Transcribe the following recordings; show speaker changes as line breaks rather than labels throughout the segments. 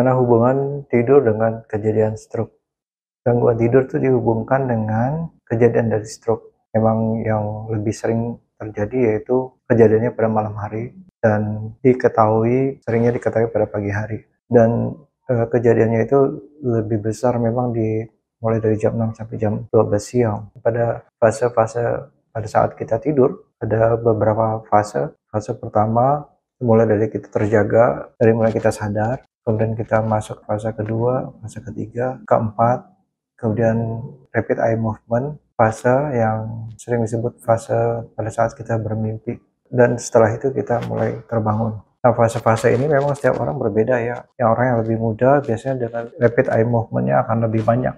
Bagaimana hubungan tidur dengan kejadian stroke? Gangguan tidur itu dihubungkan dengan kejadian dari stroke. Memang yang lebih sering terjadi yaitu kejadiannya pada malam hari dan seringnya diketahui pada pagi hari. Dan kejadiannya itu lebih besar memang mulai dari jam 6 sampai jam 12 siang. Pada fase-fase pada saat kita tidur, ada beberapa fase. Fase pertama mulai dari kita terjaga, dari mulai kita sadar, kemudian kita masuk fase kedua, fase ketiga, keempat, kemudian rapid eye movement, fase yang sering disebut fase pada saat kita bermimpi, dan setelah itu kita mulai terbangun. Nah, fase-fase ini memang setiap orang berbeda ya. Yang orang yang lebih muda biasanya dengan rapid eye movement-nya akan lebih banyak.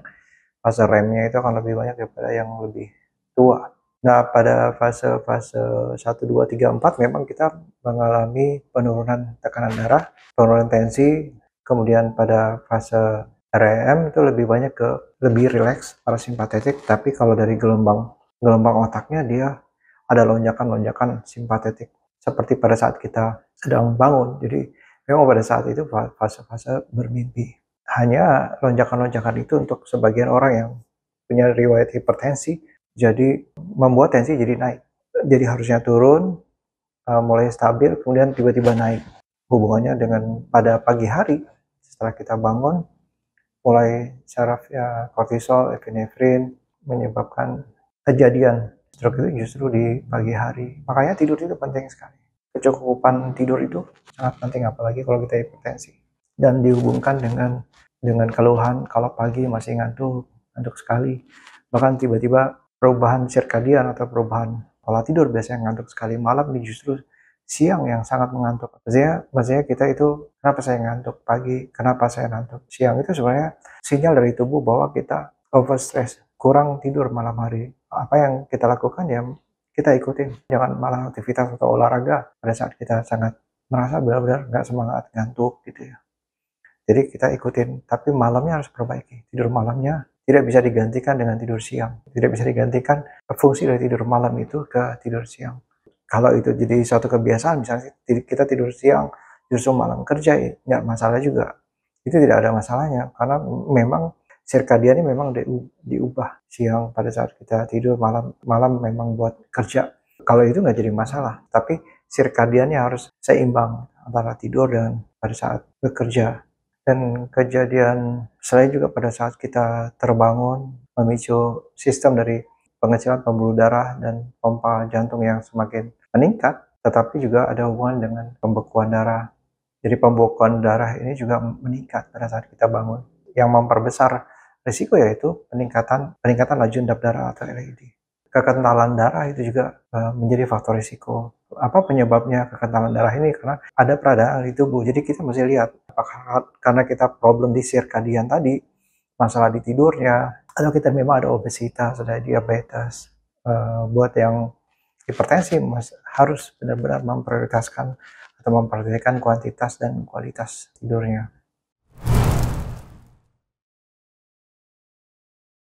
Fase REM-nya itu akan lebih banyak daripada yang lebih tua. Nah, pada fase-fase 1, 2, 3, 4 memang kita mengalami penurunan tekanan darah, penurunan tensi, kemudian pada fase REM itu lebih rileks, parasimpatetik, tapi kalau dari gelombang otaknya dia ada lonjakan-lonjakan simpatetik seperti pada saat kita sedang bangun. Jadi memang pada saat itu fase-fase bermimpi. Hanya lonjakan-lonjakan itu untuk sebagian orang yang punya riwayat hipertensi, jadi membuat tensi jadi naik. Jadi harusnya turun, mulai stabil, kemudian tiba-tiba naik. Hubungannya dengan pada pagi hari setelah kita bangun, mulai syaraf ya, kortisol, epinefrin menyebabkan kejadian stroke itu justru di pagi hari. Makanya tidur itu penting sekali. Kecukupan tidur itu sangat penting, apalagi kalau kita hipertensi. Dan dihubungkan dengan keluhan kalau pagi masih ngantuk sekali. Bahkan tiba-tiba perubahan sirkadian atau perubahan pola tidur, biasanya ngantuk sekali malam, ini justru siang yang sangat mengantuk. Maksudnya kita itu, kenapa saya ngantuk pagi, kenapa saya ngantuk siang, itu sebenarnya sinyal dari tubuh bahwa kita overstress, kurang tidur malam hari. Apa yang kita lakukan ya kita ikutin, jangan malah aktivitas atau olahraga pada saat kita sangat merasa benar-benar nggak semangat, ngantuk gitu ya. Jadi kita ikutin, tapi malamnya harus perbaiki. Tidur malamnya tidak bisa digantikan dengan tidur siang. Tidak bisa digantikan fungsi dari tidur malam itu ke tidur siang. Kalau itu jadi suatu kebiasaan, misalnya kita tidur siang, justru malam kerja, nggak masalah juga. Itu tidak ada masalahnya, karena memang sirkadiannya memang diubah siang pada saat kita tidur, malam memang buat kerja. Kalau itu nggak jadi masalah, tapi sirkadiannya harus seimbang antara tidur dan pada saat bekerja. Dan kejadian selain juga pada saat kita terbangun, memicu sistem dari pengecilan pembuluh darah dan pompa jantung yang semakin meningkat, tetapi juga ada hubungan dengan pembekuan darah. Jadi pembekuan darah ini juga meningkat pada saat kita bangun, yang memperbesar risiko yaitu peningkatan laju endap darah atau LAD. Kekentalan darah itu juga menjadi faktor risiko. Apa penyebabnya kekentalan darah ini? Karena ada peradangan di tubuh. Jadi kita mesti lihat apakah karena kita problem di sirkadian tadi, masalah di tidurnya, atau kita memang ada obesitas, ada diabetes. Buat yang hipertensi harus benar-benar memprioritaskan atau memperhatikan kuantitas dan kualitas tidurnya.